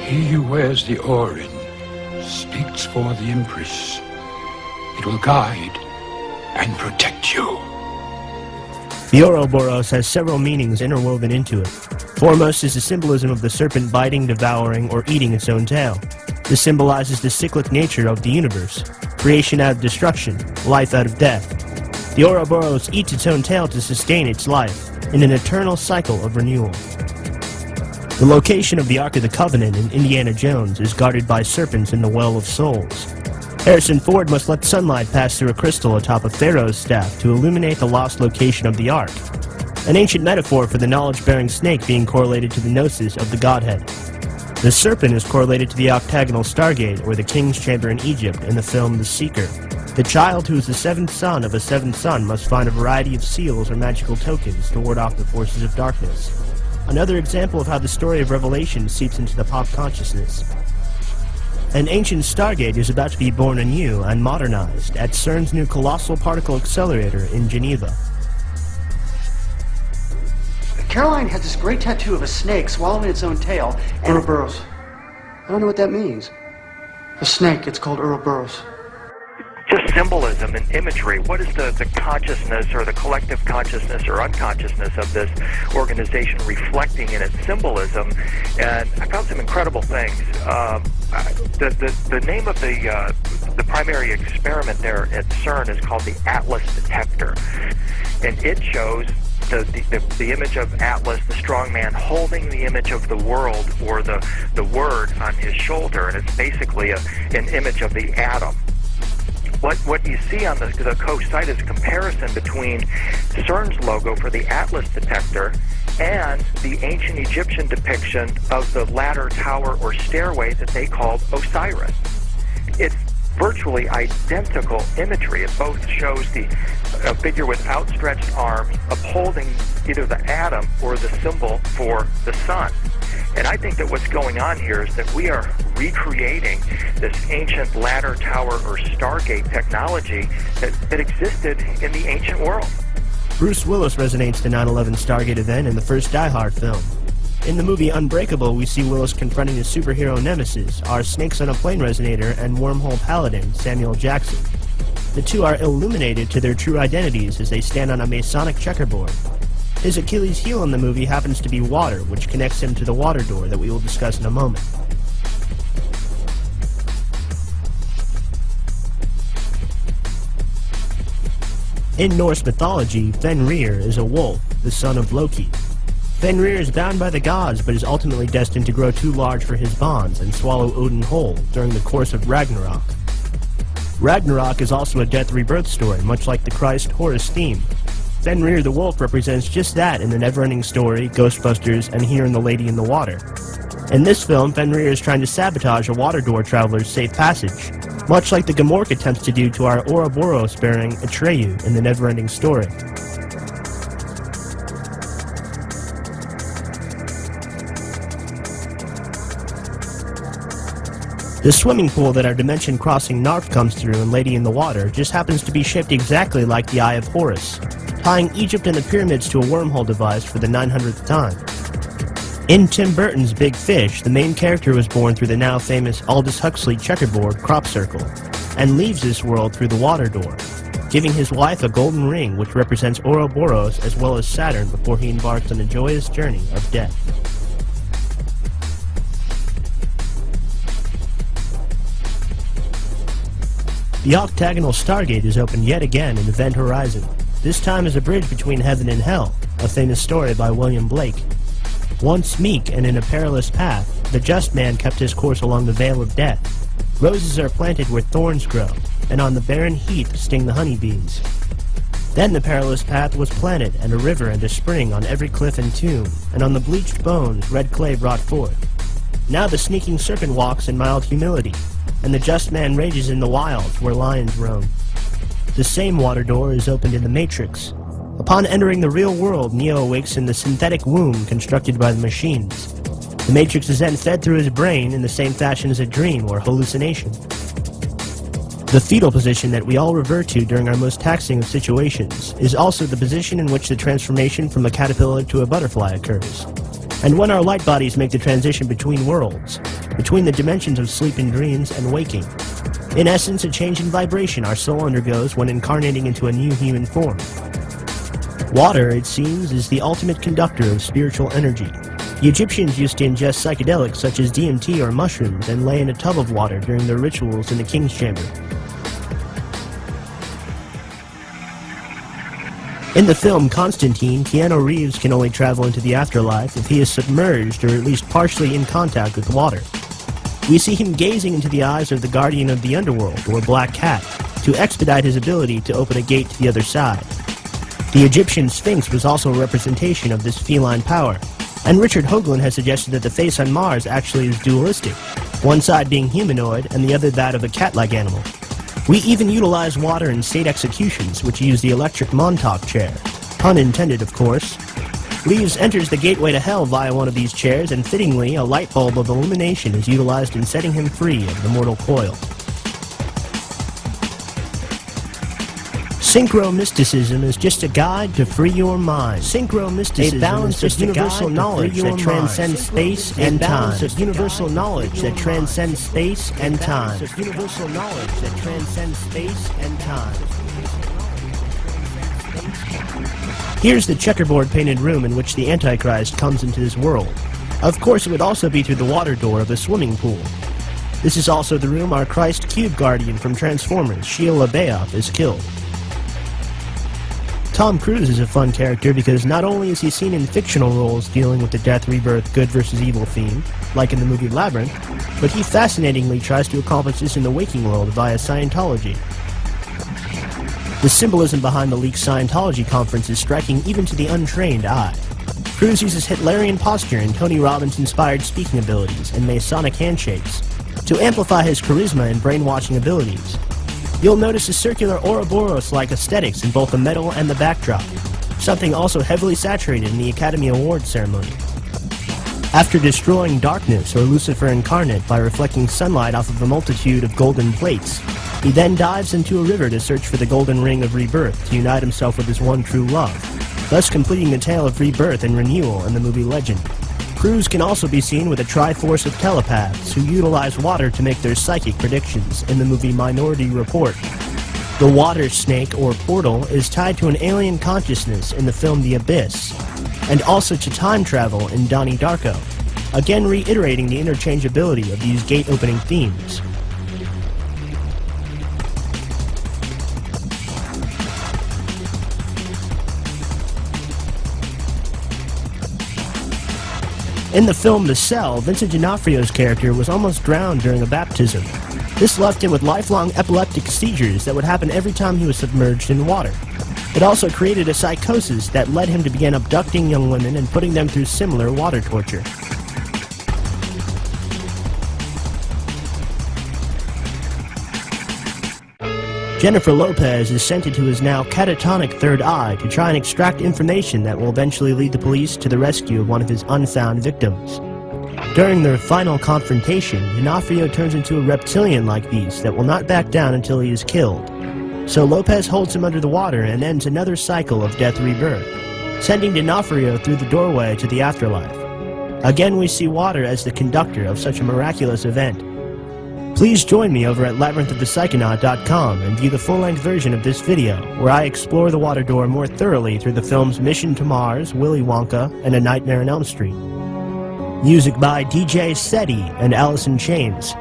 He who wears the Orin speaks for the Empress. It will guide and protect you. The Ouroboros has several meanings interwoven into it. Foremost is the symbolism of the serpent biting, devouring, or eating its own tail. This symbolizes the cyclic nature of the universe, creation out of destruction, life out of death. The Ouroboros eats its own tail to sustain its life, in an eternal cycle of renewal. The location of the Ark of the Covenant in Indiana Jones is guarded by serpents in the Well of Souls. Harrison Ford must let sunlight pass through a crystal atop of Pharaoh's staff to illuminate the lost location of the Ark, an ancient metaphor for the knowledge-bearing snake being correlated to the gnosis of the Godhead. The serpent is correlated to the octagonal Stargate, or the King's Chamber in Egypt, in the film The Seeker. The child who is the seventh son of a seventh son must find a variety of seals or magical tokens to ward off the forces of darkness. Another example of how the story of Revelation seeps into the pop consciousness. An ancient Stargate is about to be born anew and modernized at CERN's new Colossal Particle Accelerator in Geneva. Caroline had this great tattoo of a snake swallowing its own tail. Ouroboros. I don't know what that means. A snake, it's called Ouroboros. Just symbolism and imagery. What is the consciousness or the collective consciousness or unconsciousness of this organization reflecting in its symbolism? And I found some incredible things. The name of the primary experiment there at CERN is called the Atlas Detector, and it shows the image of Atlas, the strong man, holding the image of the world or the word on his shoulder, and it's basically an image of the atom. What you see on the Koch site is a comparison between CERN's logo for the Atlas detector and the ancient Egyptian depiction of the ladder, tower, or stairway that they called Osiris. It's virtually identical imagery. It both shows a figure with outstretched arms upholding either the atom or the symbol for the sun. And I think that what's going on here is that we are recreating this ancient ladder, tower, or Stargate technology that existed in the ancient world. Bruce Willis resonates the 9/11 Stargate event in the first Die Hard film. In the movie Unbreakable, we see Willis confronting his superhero nemesis, our Snakes on a Plane resonator and wormhole paladin, Samuel Jackson. The two are illuminated to their true identities as they stand on a Masonic checkerboard. His Achilles heel in the movie happens to be water, which connects him to the water door that we will discuss in a moment. In Norse mythology, Fenrir is a wolf, the son of Loki. Fenrir is bound by the gods, but is ultimately destined to grow too large for his bonds and swallow Odin whole during the course of Ragnarok. Ragnarok is also a death rebirth story, much like the Christ Horus theme. Fenrir the Wolf represents just that in the Neverending Story, Ghostbusters, and here in The Lady in the Water. In this film, Fenrir is trying to sabotage a water door traveler's safe passage, much like the Gamork attempts to do to our Ouroboros-bearing Atreyu in the Neverending Story. The swimming pool that our dimension-crossing Narf comes through in Lady in the Water just happens to be shaped exactly like the Eye of Horus, tying Egypt and the pyramids to a wormhole device for the 900th time. In Tim Burton's Big Fish, the main character was born through the now famous Aldous Huxley checkerboard crop circle, and leaves this world through the water door, giving his wife a golden ring which represents Ouroboros as well as Saturn before he embarks on a joyous journey of death. The octagonal Stargate is opened yet again in Event Horizon, this time as a bridge between heaven and hell, a famous story by William Blake. Once meek and in a perilous path, the just man kept his course along the Vale of Death. Roses are planted where thorns grow, and on the barren heath sting the honeybees. Then the perilous path was planted, and a river and a spring on every cliff and tomb, and on the bleached bones red clay brought forth. Now the sneaking serpent walks in mild humility, and the just man rages in the wilds where lions roam. The same water door is opened in the Matrix. Upon entering the real world, Neo awakes in the synthetic womb constructed by the machines. The Matrix is then fed through his brain in the same fashion as a dream or hallucination. The fetal position that we all revert to during our most taxing of situations is also the position in which the transformation from a caterpillar to a butterfly occurs. and when our light bodies make the transition between worlds, between the dimensions of sleep and dreams and waking. In essence, a change in vibration our soul undergoes when incarnating into a new human form. Water, it seems, is the ultimate conductor of spiritual energy. The Egyptians used to ingest psychedelics such as DMT or mushrooms and lay in a tub of water during their rituals in the king's chamber. In the film Constantine, Keanu Reeves can only travel into the afterlife if he is submerged or at least partially in contact with water. We see him gazing into the eyes of the guardian of the underworld, or Black Cat, to expedite his ability to open a gate to the other side. The Egyptian Sphinx was also a representation of this feline power, and Richard Hoagland has suggested that the face on Mars actually is dualistic, one side being humanoid and the other that of a cat-like animal. We even utilize water in state executions, which use the electric Montauk chair. Pun intended, of course. Reeves enters the gateway to hell via one of these chairs, and fittingly, a light bulb of illumination is utilized in setting him free of the mortal coil. Synchromysticism is just a guide to free your mind. Synchromysticism, a balance of universal knowledge that transcends space and time. Universal knowledge that transcends space and time. Universal knowledge that transcends space and time. Here's the checkerboard painted room in which the Antichrist comes into this world. Of course, it would also be through the water door of the swimming pool. This is also the room our Christ Cube Guardian from Transformers, Shia LaBeouf, is killed. Tom Cruise is a fun character because not only is he seen in fictional roles dealing with the death, rebirth, good versus evil theme, like in the movie Labyrinth, but he fascinatingly tries to accomplish this in the waking world via Scientology. The symbolism behind the leaked Scientology conference is striking even to the untrained eye. Cruise uses Hitlerian posture and Tony Robbins-inspired speaking abilities and Masonic handshakes to amplify his charisma and brainwashing abilities. You'll notice a circular Ouroboros-like aesthetics in both the metal and the backdrop, something also heavily saturated in the Academy Awards ceremony. After destroying darkness, or Lucifer incarnate, by reflecting sunlight off of a multitude of golden plates, he then dives into a river to search for the golden ring of rebirth to unite himself with his one true love, thus completing the tale of rebirth and renewal in the movie Legend. Cruise can also be seen with a triforce of telepaths who utilize water to make their psychic predictions in the movie Minority Report. The water snake, or portal, is tied to an alien consciousness in the film The Abyss, and also to time travel in Donnie Darko, again reiterating the interchangeability of these gate-opening themes. In the film The Cell, Vincent D'Onofrio's character was almost drowned during a baptism. This left him with lifelong epileptic seizures that would happen every time he was submerged in water. It also created a psychosis that led him to begin abducting young women and putting them through similar water torture. Jennifer Lopez is sent into his now catatonic third eye to try and extract information that will eventually lead the police to the rescue of one of his unfound victims. During their final confrontation, D'Onofrio turns into a reptilian-like beast that will not back down until he is killed. So Lopez holds him under the water and ends another cycle of death rebirth, sending D'Onofrio through the doorway to the afterlife. Again, we see water as the conductor of such a miraculous event. Please join me over at labyrinthofthepsychonaut.com and view the full-length version of this video, where I explore the water door more thoroughly through the films Mission to Mars, Willy Wonka, and A Nightmare on Elm Street. Music by DJ SETI and Alice in Chains.